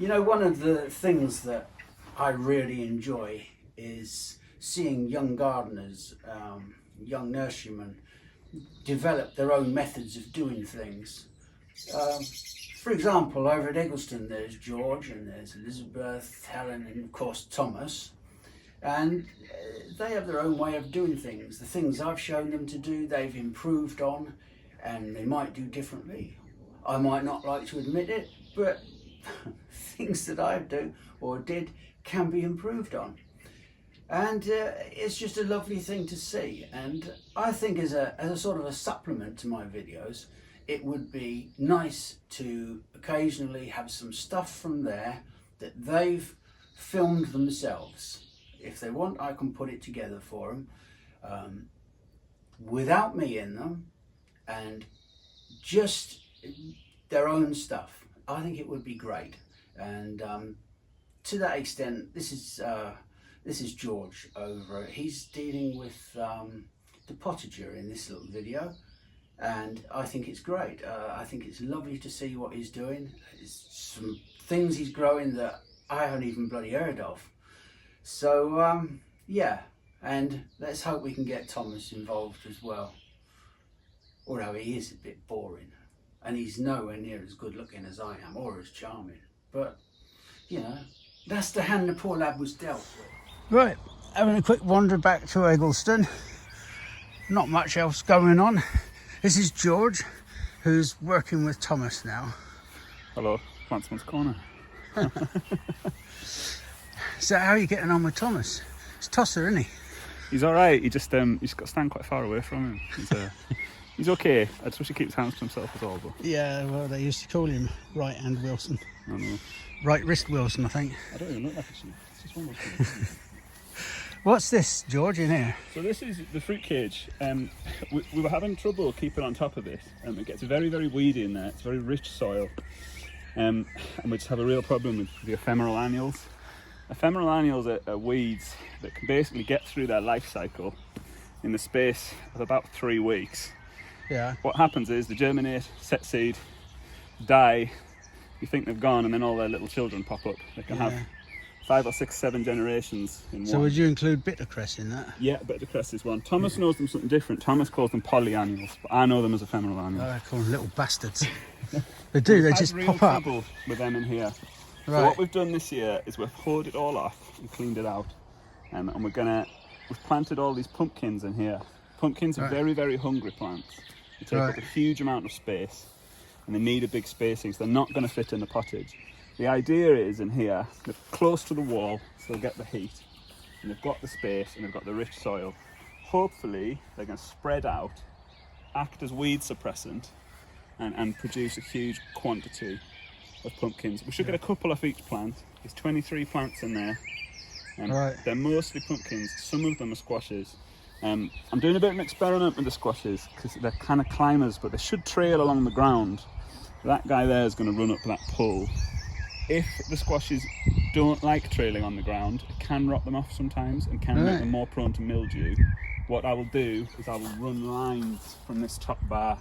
You know, one of the things that I really enjoy is seeing young gardeners, young nurserymen, develop their own methods of doing things. For example, over at Eggleston there's George and there's Elizabeth, Helen and of course Thomas, and they have their own way of doing things. The things I've shown them to do they've improved on and they might do differently. I might not like to admit it, but things that I do or did can be improved on. And it's just a lovely thing to see, and I think as a sort of a supplement to my videos, it would be nice to occasionally have some stuff from there that they've filmed themselves. If they want, I can put it together for them without me in them and just their own stuff. I think it would be great, and to that extent, this is George over. He's dealing with the Potager in this little video, and I think it's great. I think it's lovely to see what he's doing. It's some things he's growing that I haven't even bloody heard of. So yeah, and let's hope we can get Thomas involved as well. Although he is a bit boring, and he's nowhere near as good looking as I am, or as charming. But, you know, that's the hand the poor lad was dealt with. Right, having a quick wander back to Eggleston. Not much else going on. This is George, who's working with Thomas now. Hello, Plantsman's Corner. So how are you getting on with Thomas? He's a tosser, isn't he? He's alright, he's just got to stand quite far away from him. He's okay. I just wish he keeps hands to himself as well. But Yeah, well, they used to call him right hand Wilson. I know. Right wrist Wilson, I think. I don't even look like a sheep. It's just one of those things. What's this, George, in here? So this is the fruit cage. We were having trouble keeping on top of this. It gets very, very weedy in there. It's very rich soil. And we just have a real problem with the ephemeral annuals. Ephemeral annuals are weeds that can basically get through their life cycle in the space of about 3 weeks. Yeah. What happens is they germinate, set seed, die, you think they've gone, and then all their little children pop up. They can have 5 or 6, 7 generations in one. So would you include bittercress in that? Yeah, bittercress is one. Thomas knows them something different. Thomas calls them polyannuals, but I know them as ephemeral annuals. I call them little bastards. They do, they just pop up. Trouble with them in here. Right. So what we've done this year is we've hoed it all off and cleaned it out, and we've planted all these pumpkins in here. Pumpkins are very, very hungry plants. They take up a huge amount of space, and they need a big spacing, so they're not going to fit in the pottage. The idea is in here, they're close to the wall, so they'll get the heat, and they've got the space, and they've got the rich soil. Hopefully, they're going to spread out, act as weed suppressant, and produce a huge quantity of pumpkins. We should get a couple off each plant. There's 23 plants in there, and they're mostly pumpkins. Some of them are squashes. I'm doing a bit of an experiment with the squashes because they're kind of climbers, but they should trail along the ground. That guy there is going to run up that pole. If the squashes don't like trailing on the ground, it can rot them off sometimes and can make them more prone to mildew. What I will do is I will run lines from this top bar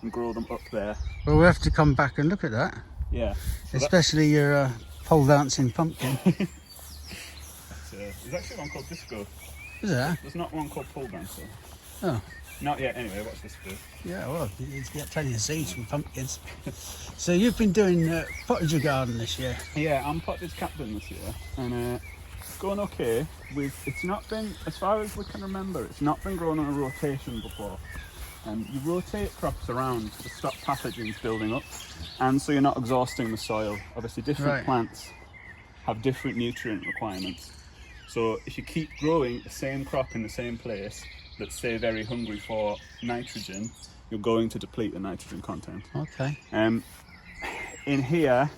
and grow them up there. Well, we'll have to come back and look at that. Yeah. So especially your pole dancing pumpkin. There's actually one called Disco. Is there? There's not one called Pole Dancer. Oh. Not yet, anyway, watch this bit. Yeah, well, you get plenty of seeds from pumpkins. So you've been doing Potager garden this year? Yeah, I'm pottage captain this year, and it's going okay. It's not been, as far as we can remember, it's not been grown on a rotation before. You rotate crops around to stop pathogens building up, and so you're not exhausting the soil. Obviously, different plants have different nutrient requirements. So if you keep growing the same crop in the same place that's, say, very hungry for nitrogen, you're going to deplete the nitrogen content. Okay. In here,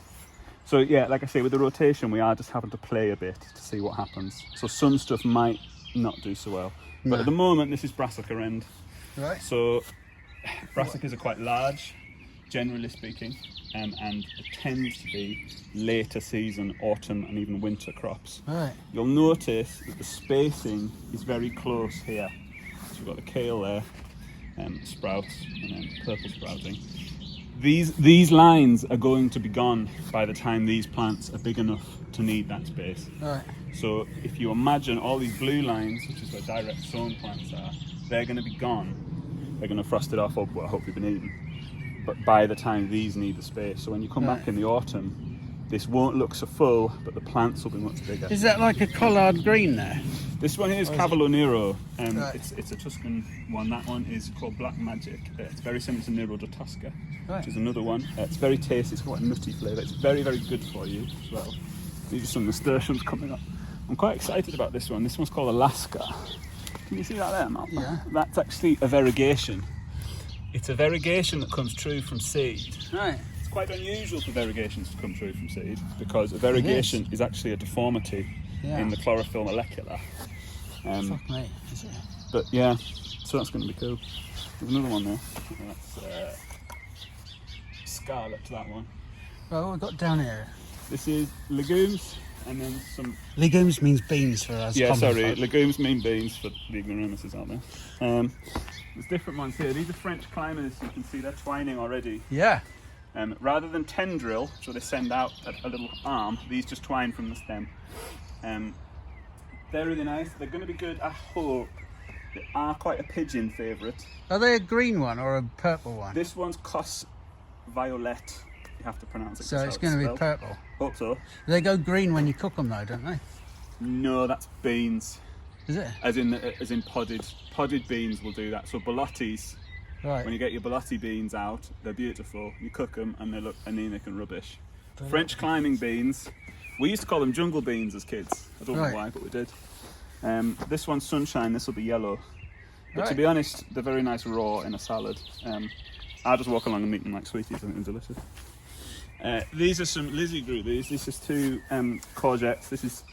so yeah, like I say, with the rotation, we are just having to play a bit to see what happens. So some stuff might not do so well. But at the moment, this is brassica end. Right. So brassicas are quite large, generally speaking, and it tends to be later season, autumn and even winter crops. Right. You'll notice that the spacing is very close here. So we've got the kale there, sprouts, and then purple sprouting. These lines are going to be gone by the time these plants are big enough to need that space. Right. So if you imagine all these blue lines, which is where direct sown plants are, they're going to be gone. They're going to frost it off, or hopefully been eaten. But by the time these need the space, so when you come back in the autumn, this won't look so full, but the plants will be much bigger. Is that like a collard green there? This one here is Cavolo Nero. Right. It's a Tuscan one. That one is called Black Magic. It's very similar to Nero de Tosca, Right. which is another one. It's very tasty. It's got a nutty flavour. It's very, very good for you as well. These are some nasturtiums coming up. I'm quite excited about this one. This one's called Alaska. Can you see that there, Matt? Yeah. That's actually a variegation. It's a variegation that comes true from seed. Right. It's quite unusual for variegations to come true from seed, because a variegation is actually a deformity in the chlorophyll molecula. Fuck me, is it? But yeah, so that's going to be cool. There's another one there. That's Scarlet, that one. Well, what have we got down here? This is Legumes, and then some... Legumes means beans for us. Yeah, sorry, folk. Legumes mean beans for the ignoramuses out there. There's different ones here. These are French climbers. You can see they're twining already. Yeah. Rather than tendril, so they send out a little arm, these just twine from the stem. They're really nice. They're going to be good, I hope. They are quite a pigeon favourite. Are they a green one or a purple one? This one's Cos Violet. You have to pronounce it. So it's going to be purple. Hope so. They go green when you cook them though, don't they? No, that's beans. Is it? As in podded beans will do that. So ballottis, Right. when you get your ballotti beans out, they're beautiful. You cook them and they look anemic and rubbish. Brilliant. French climbing beans, we used to call them jungle beans as kids. I don't Right. know why, but we did. This one's Sunshine. This will be yellow. But to Right. be honest, they're very nice raw in a salad. I just walk along and eat them like sweeties. I think they're delicious. These are some Lizzie grew these. This is two courgettes. This is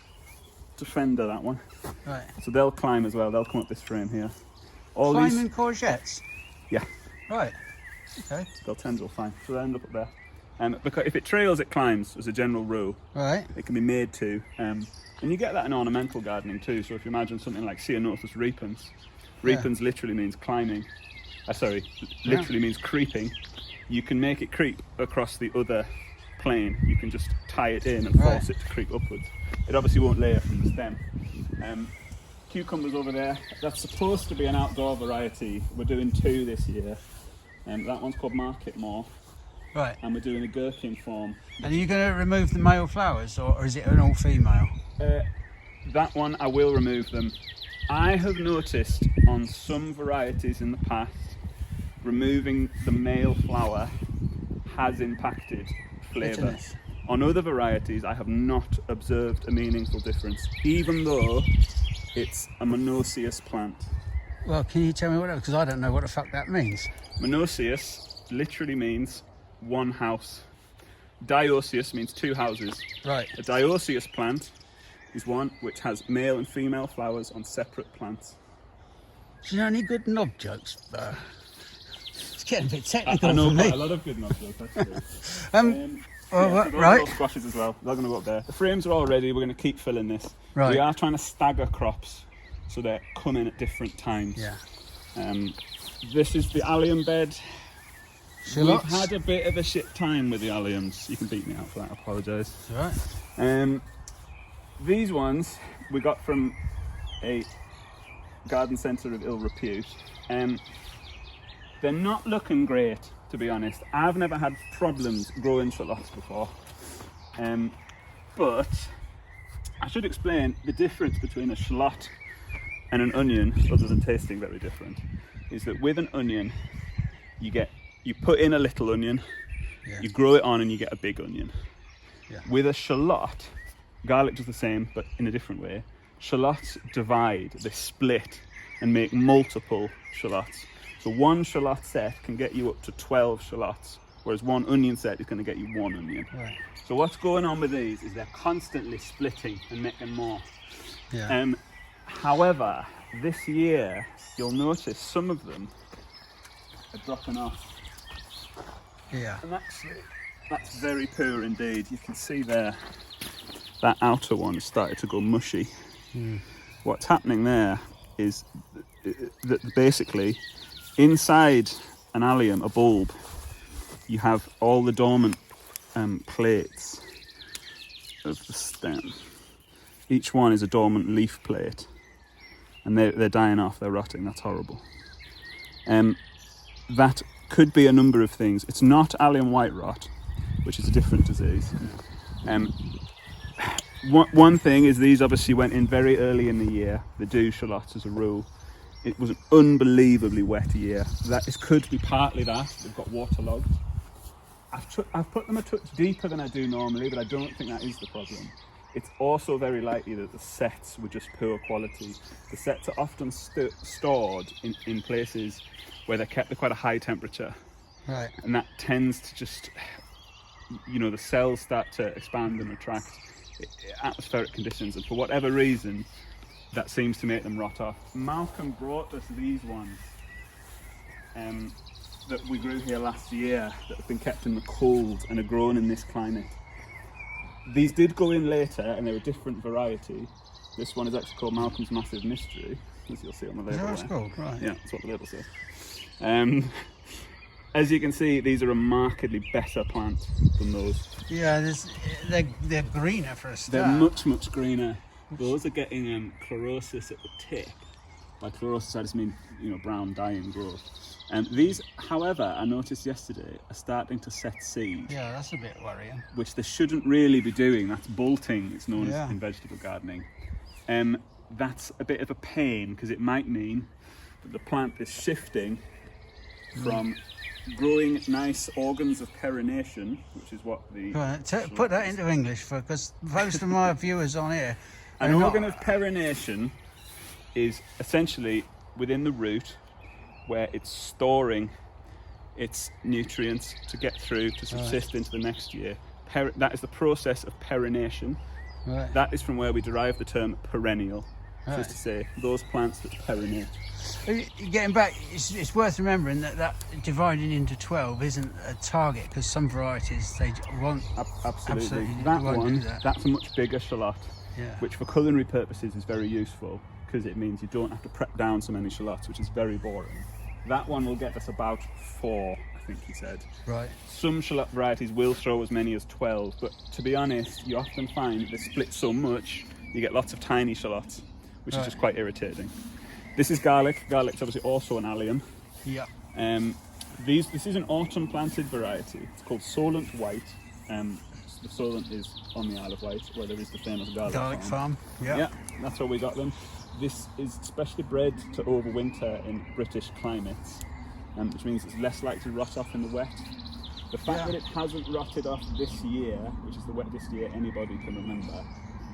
Defender, that one. Right. So they'll climb as well. They'll come up this frame here. All Climbing these, courgettes. yeah, Right. Okay. they'll tendril fine. So they'll end up there. Because if it trails, it climbs as a general rule. Right. It can be made to. And you get that in ornamental gardening too. So if you imagine something like Ceanothus repens, repens literally means climbing. Literally means creeping. You can make it creep across the other plane. You can just tie it in and force it to creep upwards. It obviously won't layer from the stem. Cucumbers over there. That's supposed to be an outdoor variety. We're doing two this year. That one's called Marketmore. Right. And we're doing a gherkin form. And are you going to remove the male flowers or is it an all female? That one I will remove them. I have noticed on some varieties in the past, removing the male flower has impacted flavour. Bitterness. On other varieties, I have not observed a meaningful difference, even though it's a monoecious plant. Well, can you tell me what? Because I don't know what the fuck that means. Monoecious literally means one house. Dioecious means two houses. Right. A dioecious plant is one which has male and female flowers on separate plants. Do you know any good knob jokes? It's getting a bit technical I know for quite me. a lot of good nostrils, actually. Right. Right. Squashes as well. They're going to go up there. The frames are all ready. We're going to keep filling this. Right. We are trying to stagger crops so they're coming at different times. Yeah. This is the allium bed. Shallots. We've had a bit of a shit time with the alliums. You can beat me out for that. I apologise. Right. These ones we got from a garden centre of ill repute. They're not looking great, to be honest. I've never had problems growing shallots before. But I should explain the difference between a shallot and an onion, other than tasting very different, is that with an onion, you put in a little onion, you grow it on and you get a big onion. Yeah. With a shallot, garlic does the same, but in a different way. Shallots divide, they split and make multiple shallots. So one shallot set can get you up to 12 shallots, whereas one onion set is going to get you one onion. Right. So what's going on with these is they're constantly splitting and making more. Yeah. However, this year, you'll notice some of them are dropping off. Yeah. And that's very poor indeed. You can see there, that outer one has started to go mushy. What's happening there is that basically inside an allium, a bulb, you have all the dormant plates of the stem. Each one is a dormant leaf plate, and they're dying off, they're rotting, that's horrible. That could be a number of things. It's not allium white rot, which is a different disease. One thing is these obviously went in very early in the year. They do shallots as a rule. It was an unbelievably wet year. It could be partly that, they've got waterlogged. I've put them a touch deeper than I do normally, but I don't think that is the problem. It's also very likely that the sets were just poor quality. The sets are often stored in places where they're kept at quite a high temperature. Right. And that tends to just, the cells start to expand and retract. Atmospheric conditions, and for whatever reason, that seems to make them rot off. Malcolm brought us these ones that we grew here last year that have been kept in the cold and are grown in this climate. These did go in later and they're a different variety. This one is actually called Malcolm's Massive Mystery, as you'll see on the label. That's cool, right. Yeah, that's what the label says. As you can see, these are a markedly better plant than those. Yeah, they're greener for a start. They're much, much greener. Those are getting chlorosis at the tip. By chlorosis, I just mean, brown dying growth. These, however, I noticed yesterday, are starting to set seed. Yeah, that's a bit worrying. Which they shouldn't really be doing. That's bolting, it's known as in vegetable gardening. That's a bit of a pain, because it might mean that the plant is shifting from growing nice organs of perenation, which is what the... Put that into English, because most of my viewers on here... An organ of perenation is essentially within the root where it's storing its nutrients to get through to subsist into the next year. That is the process of perenation. Right. That is from where we derive the term perennial, which is to say those plants that perenate. Getting back, it's worth remembering that dividing into 12 isn't a target, because some varieties they won't. Absolutely. That That one, that's a much bigger shallot, yeah. which for culinary purposes is very useful, because it means you don't have to prep down so many shallots, which is very boring. That one will get us about 4, I think he said. Right. Some shallot varieties will throw as many as 12, but to be honest, you often find they split so much, you get lots of tiny shallots, which is just quite irritating. This is garlic. Garlic's obviously also an allium. Yeah. This is an autumn planted variety. It's called Solent White. The Solent is on the Isle of Wight, where there is the famous garlic farm. Yeah, that's where we got them. This is specially bred to overwinter in British climates, which means it's less likely to rot off in the wet. The fact that it hasn't rotted off this year, which is the wettest year anybody can remember,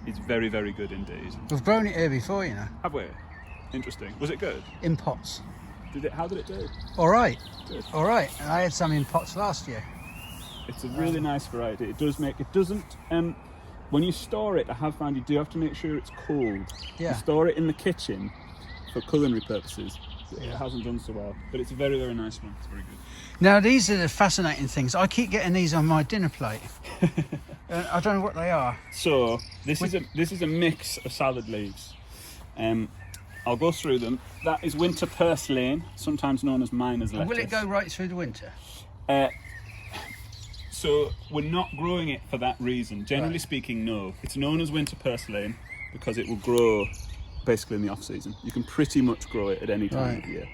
is very, very good indeed. We've grown it here before, Have we? Interesting. Was it good? In pots. How did it do? All right. Good. All right. And I had some in pots last year. It's a really nice variety. It doesn't, when you store it, I have found you do have to make sure it's cold. Yeah. You store it in the kitchen for culinary purposes. It hasn't done so well, but it's a very, very nice one. It's very good. Now, these are the fascinating things. I keep getting these on my dinner plate. I don't know what they are. So, this is a mix of salad leaves. I'll go through them. That is winter purslane, sometimes known as miner's lettuce. Will it go right through the winter? So we're not growing it for that reason. Generally speaking, no. It's known as winter purslane because it will grow basically in the off season. You can pretty much grow it at any time of year.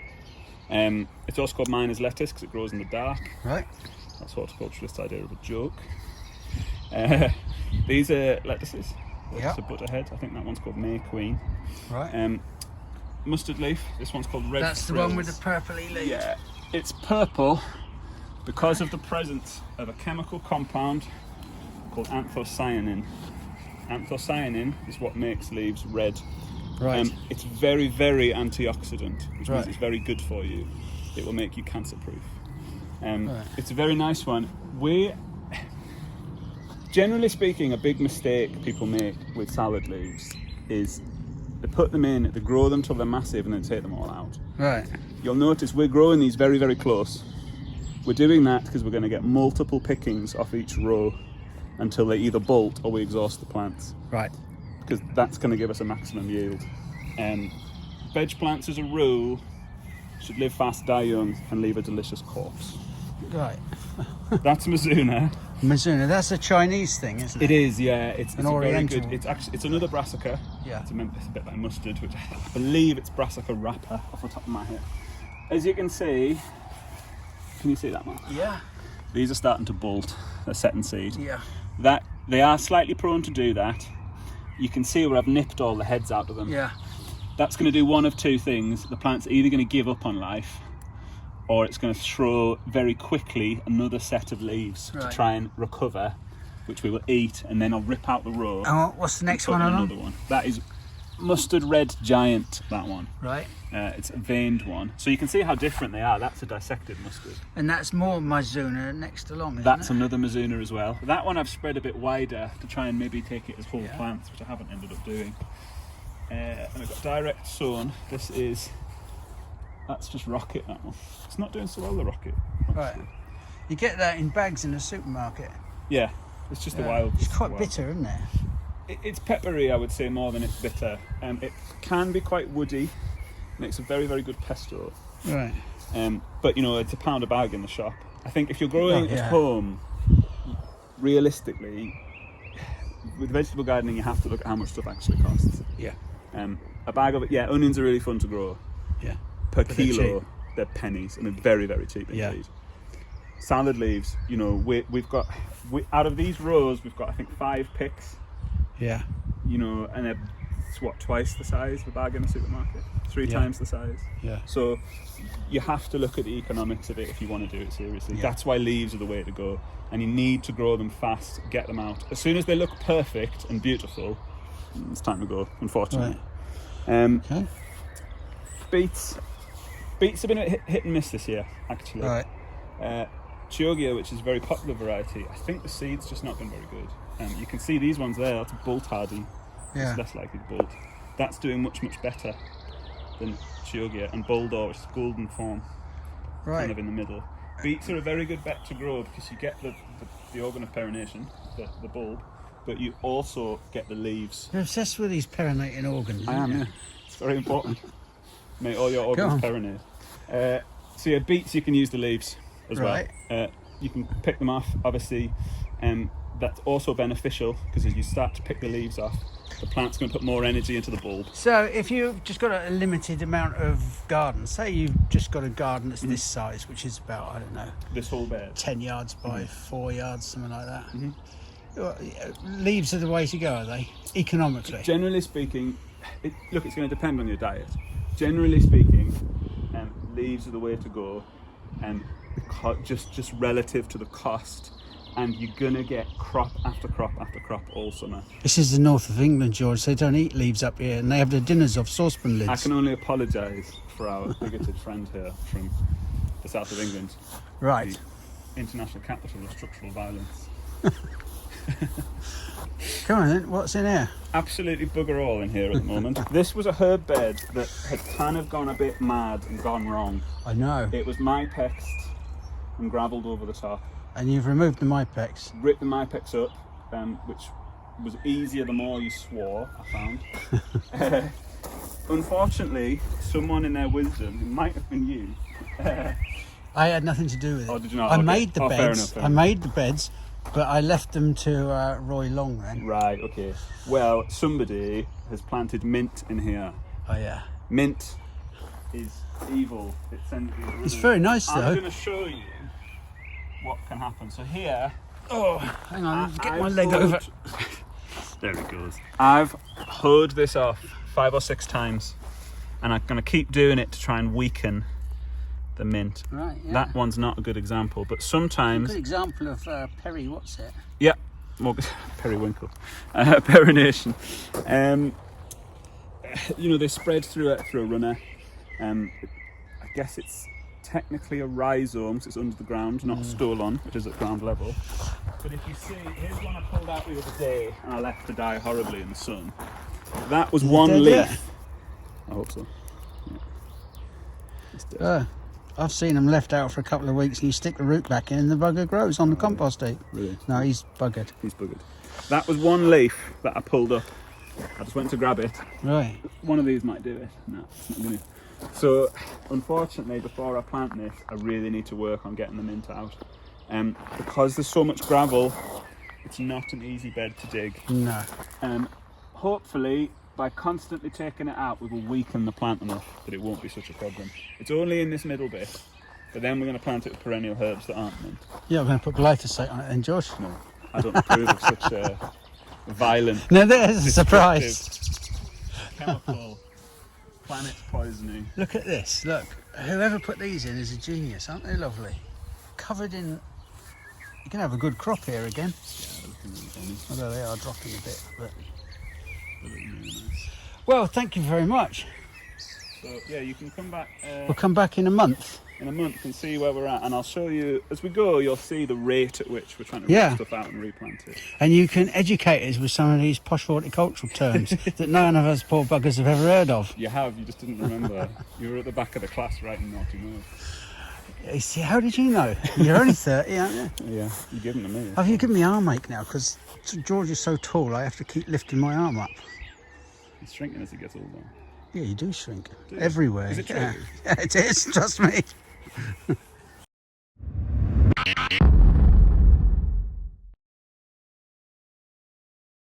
It's also called miner's lettuce because it grows in the dark. Right. That's horticulturalist idea of a joke. These are lettuces. It's a butterhead. I think that one's called May Queen. Right. Mustard leaf. This one's called red. That's the one with the purpley leaf. Yeah. It's purple because of the presence of a chemical compound called anthocyanin. Anthocyanin is what makes leaves red. Right. It's very, very antioxidant, which means it's very good for you. It will make you cancer proof. It's a very nice one. Generally speaking, a big mistake people make with salad leaves is they put them in, they grow them till they're massive and then take them all out. Right. You'll notice we're growing these very, very close. We're doing that because we're going to get multiple pickings off each row until they either bolt or we exhaust the plants. Right. Because that's going to give us a maximum yield. Veg plants, as a rule, should live fast, die young, and leave a delicious corpse. Right. That's Mizuna. Mizuna, that's a Chinese thing, isn't it? It is, yeah. It's An a very oriental. good. It's another brassica. Yeah. It's a bit like mustard, which I believe it's brassica wrapper off the top of my head. As you can see, can you see that, Mark? Yeah. These are starting to bolt. They're setting seed. Yeah. That they are slightly prone to do that. You can see where I've nipped all the heads out of them. Yeah. That's going to do one of two things. The plant's either going to give up on life, or it's going to throw very quickly another set of leaves to try and recover, which we will eat, and then I'll rip out the row. Oh, what's the next one another one. That is mustard red giant, that one. Right. It's a veined one. So you can see how different they are. That's a dissected mustard. And that's more Mizuna next along, isn't That's it? another Mizuna as well. That one I've spread a bit wider to try and maybe take it as whole Yeah. plants, which I haven't ended up doing. And I've got direct sown. That's just rocket, that one. It's not doing so well, the rocket. Right. You get that in bags in the supermarket. Yeah, it's just a Yeah. wild. It's quite wild. bitter, isn't it? It's peppery, I would say, more than it's bitter. It can be quite woody. Makes a very, very good pesto. Right. But you know, it's £1 a bag in the shop. I think if you're growing yeah. at home, realistically, with vegetable gardening, you have to look at how much stuff actually costs. Yeah. A bag of it, yeah, onions are really fun to grow. Yeah. Per But they're kilo, cheap. they're pennies, and they're very, very cheap indeed. Yeah. Salad leaves, you know, we've got out of these rows, we've got I think 5 picks. Yeah. You know, and it's what, twice the size of a bag in the supermarket, 3 Yeah. times the size. Yeah. So you have to look at the economics of it if you want to do it seriously. Yeah. That's why leaves are the way to go, and you need to grow them fast, get them out. As soon as they look perfect and beautiful, it's time to go, unfortunately. Okay. Beets have been a hit and miss this year, actually. Right. Chioggia, which is a very popular variety, I think the seed's just not been very good. You can see these ones there, that's bolt hardy. Yeah. It's less likely to bolt. That's doing much, much better than Chioggia, and Bulldor, which is golden form, Right. kind of in the middle. Beets are a very good bet to grow because you get the organ of perennation, the bulb, but you also get the leaves. You're obsessed with these perinating organs. I am, aren't you? yeah. It's very important. Make all your organs perinate. So yeah, beets, you can use the leaves as Right. well. You can pick them off, obviously. That's also beneficial because as you start to pick the leaves off, the plant's going to put more energy into the bulb. So if you've just got a limited amount of garden, say you've just got a garden that's this size, which is about, I don't know, This whole bed. 10 yards by 4 yards, something like that. Leaves are the way to go, are they? Economically. Generally speaking, it's going to depend on your diet. Generally speaking, leaves are the way to go, and just relative to the cost, and you're gonna get crop after crop after crop all summer. This is the north of England, George. They don't eat leaves up here, and they have their dinners off saucepan lids. I can only apologise for our bigoted friend here from the south of England, Right. the international capital of structural violence. Come on then, what's in here? Absolutely bugger all in here at the moment. This was a herb bed that had kind of gone a bit mad and gone wrong. I know. It was mypexed and gravelled over the top. And you've removed the mypex. Ripped the mypex up, which was easier the more you swore, I found. Unfortunately, someone in their wisdom, it might have been you. I had nothing to do with it. Oh, did you not? I Okay. made the Oh, fair beds. enough, fair I made the beds, but I left them to Roy Long then. Right, okay. Well, somebody has planted mint in here. Oh yeah. Mint is evil. It sends you. It's very nice I'm though. going to show you what can happen. So here, Oh, hang on, get my I've leg over. There it goes. I've hoed this off 5 or 6 times, and I'm going to keep doing it to try and weaken the mint. Right, yeah. That one's not a good example, but sometimes, Good example of Perry, what's it? yeah, well, periwinkle, perination. You know, they spread through a runner. I guess it's technically a rhizome, because it's under the ground, not stolon, which is at ground level. But if you see, here's one I pulled out the other day and I left to die horribly in the sun. That was one dead leaf. yet? I hope so. Yeah. It's dead. I've seen them left out for a couple of weeks and you stick the root back in and the bugger grows on the compost heap. Really? No, he's buggered. He's buggered. That was one leaf that I pulled up. I just went to grab it. Right. One of these might do it. No, it's not going to. So unfortunately, before I plant this, I really need to work on getting the mint out. Because there's so much gravel, it's not an easy bed to dig. No. Hopefully, by constantly taking it out, we will weaken the plant enough that it won't be such a problem. It's only in this middle bit, but then we're going to plant it with perennial herbs that aren't mint. Yeah, I'm going to put glyphosate on it then, George. No, I don't approve of such violent. No, there's a surprise. Chemical, planet poisoning. Look at this, look. Whoever put these in is a genius, aren't they lovely? Covered in... You can have a good crop here again. Yeah, looking really funny. Although they are dropping a bit, but... They're looking really nice. Well, thank you very much. So yeah, you can come back We'll come back in a month. in a month and see where we're at, and I'll show you as we go. You'll see the rate at which we're trying to rip stuff out and replant it. And you can educate us with some of these posh horticultural terms that none of us poor buggers have ever heard of. You have, you just didn't remember. You were at the back of the class writing naughty moves. You see, how did you know? You're only 30, aren't you? Yeah, you give them to me. Have you given me arm ache now? Because George is so tall, I have to keep lifting my arm up. It's shrinking as he gets older. Yeah, you do shrink. Do you? Everywhere. Is it true? Yeah, it is, trust me.